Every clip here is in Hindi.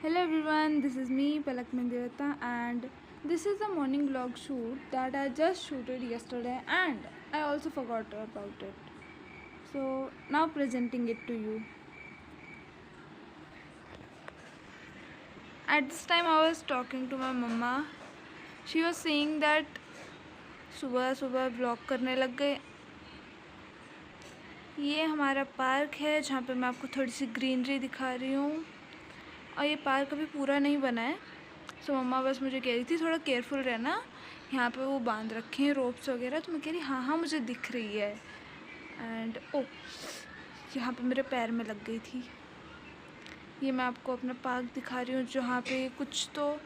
Hello everyone, this is me Palak Mendirata and this is a morning vlog shoot that I just shooted yesterday and I also forgot about it. So now presenting it to you. At this time I was talking to my mama. She was saying that सुबह सुबह vlog करने लग गए. ये हमारा पार्क है जहाँ पे मैं आपको थोड़ी सी ग्रीनरी दिखा रही हूँ और ये पार्क अभी पूरा नहीं बना है. सो मम्मा बस मुझे कह रही थी थोड़ा केयरफुल रहना, यहाँ पे वो बांध रखे हैं रोप्स वगैरह. तो मैं कह रही हाँ हाँ मुझे दिख रही है. एंड यहाँ पे मेरे पैर में लग गई थी. ये मैं आपको अपना पार्क दिखा रही हूँ जहाँ पे कुछ तो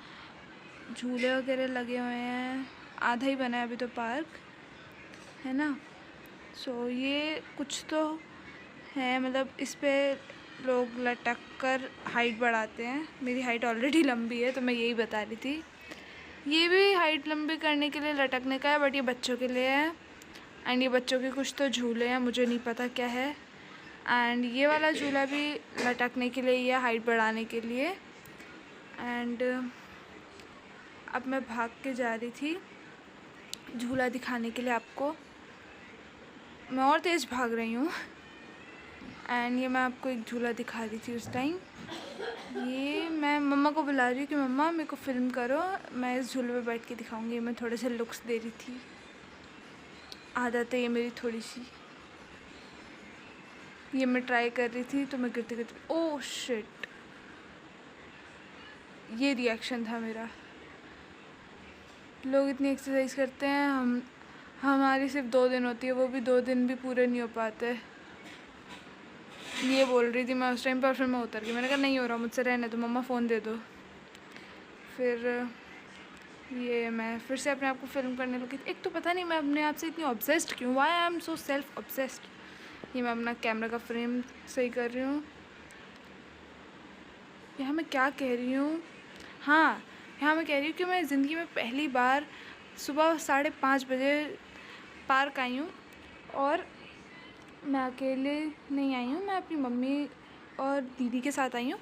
झूले वगैरह लगे हुए हैं. आधा ही बना है अभी तो पार्क, है ना. सो ये कुछ तो है, मतलब इस पर लोग लटक कर हाइट बढ़ाते हैं. मेरी हाइट ऑलरेडी लंबी है तो मैं यही बता रही थी. ये भी हाइट लंबी करने के लिए लटकने का है, बट ये बच्चों के लिए है. एंड ये बच्चों के कुछ तो झूले हैं, मुझे नहीं पता क्या है. एंड ये वाला झूला भी लटकने के लिए या हाइट बढ़ाने के लिए. एंड अब मैं भाग के जा रही थी झूला दिखाने के लिए आपको. मैं और तेज़ भाग रही हूँ. एंड ये मैं आपको एक झूला दिखा रही थी उस टाइम. ये मैं मम्मा को बुला रही हूँ कि मम्मा मेरे को फ़िल्म करो, मैं इस झूले पे बैठ के दिखाऊंगी. मैं थोड़े से लुक्स दे रही थी. आदत है ये मेरी थोड़ी सी. ये मैं ट्राई कर रही थी तो मैं गिरते गिरते ओह शिट, ये रिएक्शन था मेरा. लोग इतनी एक्सरसाइज करते हैं, हमारी सिर्फ 2 दिन होती है, वो भी 2 दिन भी पूरे नहीं हो पाते. ये बोल रही थी मैं उस टाइम पर, फिर मैं उतर गई. मैंने कहा नहीं हो रहा मुझसे, रहने दो मम्मा, फ़ोन दे दो. फिर ये मैं फिर से अपने आप को फिल्म करने लगी. एक तो पता नहीं मैं अपने आप से इतनी ऑब्सेस्ड क्यों, why I am so self obsessed. ये मैं अपना कैमरा का फ्रेम सही कर रही हूँ. यहाँ मैं क्या कह रही हूँ, हाँ यहाँ मैं कह रही हूँ कि मैं ज़िंदगी में पहली बार सुबह 5:30 बजे पार्क आई हूँ. और मैं अकेले नहीं आई हूँ, मैं अपनी मम्मी और दीदी के साथ आई हूँ.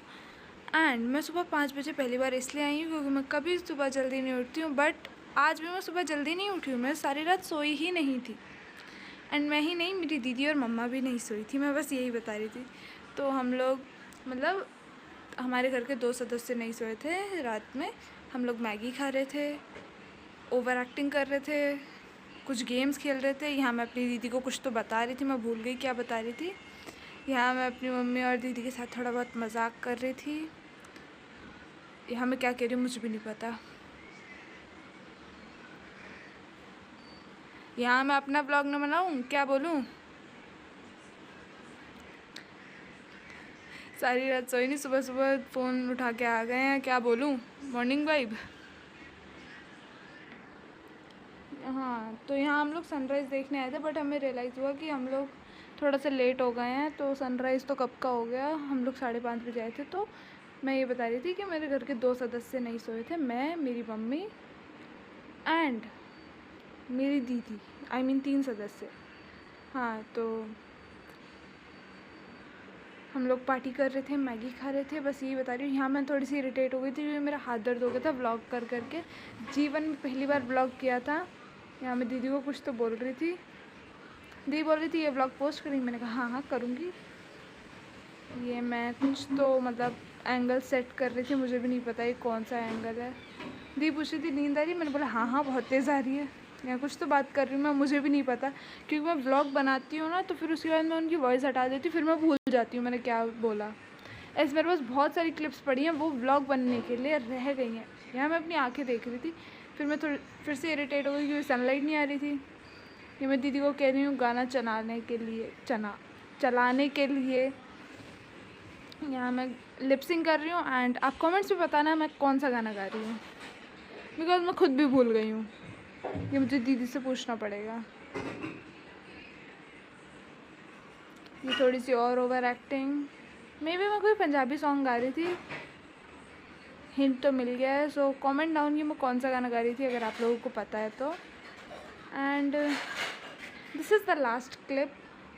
एंड मैं सुबह 5 बजे पहली बार इसलिए आई हूँ क्योंकि मैं कभी सुबह जल्दी नहीं उठती हूँ. बट आज भी मैं सुबह जल्दी नहीं उठी हूँ. मैं सारी रात सोई ही नहीं थी. एंड मैं ही नहीं, मेरी दीदी और मम्मा भी नहीं सोई थी. मैं बस यही बता रही थी. तो हम लोग, मतलब हमारे घर के 2 सदस्य नहीं सोए थे रात में. हम लोग मैगी खा रहे थे, ओवर एक्टिंग कर रहे थे, कुछ गेम्स खेल रहे थे. यहाँ मैं अपनी दीदी को कुछ तो बता रही थी, मैं भूल गई क्या बता रही थी. यहाँ मैं अपनी मम्मी और दीदी के साथ थोड़ा बहुत मजाक कर रही थी. यहाँ मैं क्या कह रही हूँ मुझे भी नहीं पता. यहाँ मैं अपना ब्लॉग न बनाऊँ, क्या बोलूँ. सारी रात सोई नहीं, सुबह सुबह फ़ोन उठा के आ गए हैं, क्या बोलूँ. Morning vibe. हाँ तो यहाँ हम लोग सनराइज़ देखने आए थे, बट हमें रियलाइज़ हुआ कि हम लोग थोड़ा सा लेट हो गए हैं. तो सनराइज़ तो कब का हो गया, हम लोग 5:30 बजे आए थे. तो मैं ये बता रही थी कि मेरे घर के 2 सदस्य नहीं सोए थे, मैं, मेरी मम्मी एंड मेरी दीदी. आई मीन 3 सदस्य. हाँ तो हम लोग पार्टी कर रहे थे, मैगी खा रहे थे. बस यही बता रही हूँ. यहाँ मैं थोड़ी सी इरिटेट हो गई थी क्योंकि मेरा हाथ दर्द हो गया था व्लॉग कर करके. जीवन में पहली बार व्लॉग किया था. यहाँ मैं दीदी को कुछ तो बोल रही थी. दीदी बोल रही थी ये व्लॉग पोस्ट करेंगी. मैंने कहा हाँ हाँ करूँगी. ये मैं कुछ तो मतलब एंगल सेट कर रही थी, मुझे भी नहीं पता ये कौन सा एंगल है. दीदी पूछ रही थी नींद आ रही है, मैंने बोला हाँ हाँ बहुत तेज़ आ रही है. यहाँ कुछ तो बात कर रही हूँ मैं, मुझे भी नहीं पता क्योंकि मैं व्लॉग बनाती हूँ ना, तो फिर उसके बाद मैं उनकी वॉइस हटा देती हूँ, फिर मैं भूल जाती हूँ मैंने क्या बोला. ऐसे मेरे पास बहुत सारी क्लिप्स पड़ी हैं, वो व्लॉग बनने के लिए रह गई हैं. यहाँ मैं अपनी आँखें देख रही थी, फिर मैं फिर से इरिटेट हो गई क्योंकि सनलाइट नहीं आ रही थी. ये मैं दीदी को कह रही हूँ गाना चलाने के लिए. यहाँ मैं लिपसिंग कर रही हूँ. एंड आप कमेंट्स में बताना मैं कौन सा गाना गा रही हूँ, बिकॉज मैं खुद भी भूल गई हूँ. ये मुझे दीदी से पूछना पड़ेगा. ये थोड़ी सी और ओवर एक्टिंग. मे बी मैं कोई पंजाबी सॉन्ग गा रही थी, हिंट तो मिल गया है. सो कमेंट डाउन कि मैं कौन सा गाना गा रही थी अगर आप लोगों को पता है तो. And this is the last clip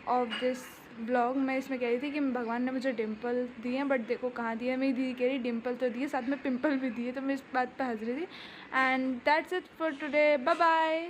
of this vlog मैं इसमें कह रही थी कि भगवान ने मुझे डिम्पल दिए हैं, बट देखो कहाँ दिए। मेरी दीदी कह रही डिम्पल तो दिए, साथ में पिंपल भी दिए, तो मैं इस बात पर हंस रही थी। And that's it for today, bye bye.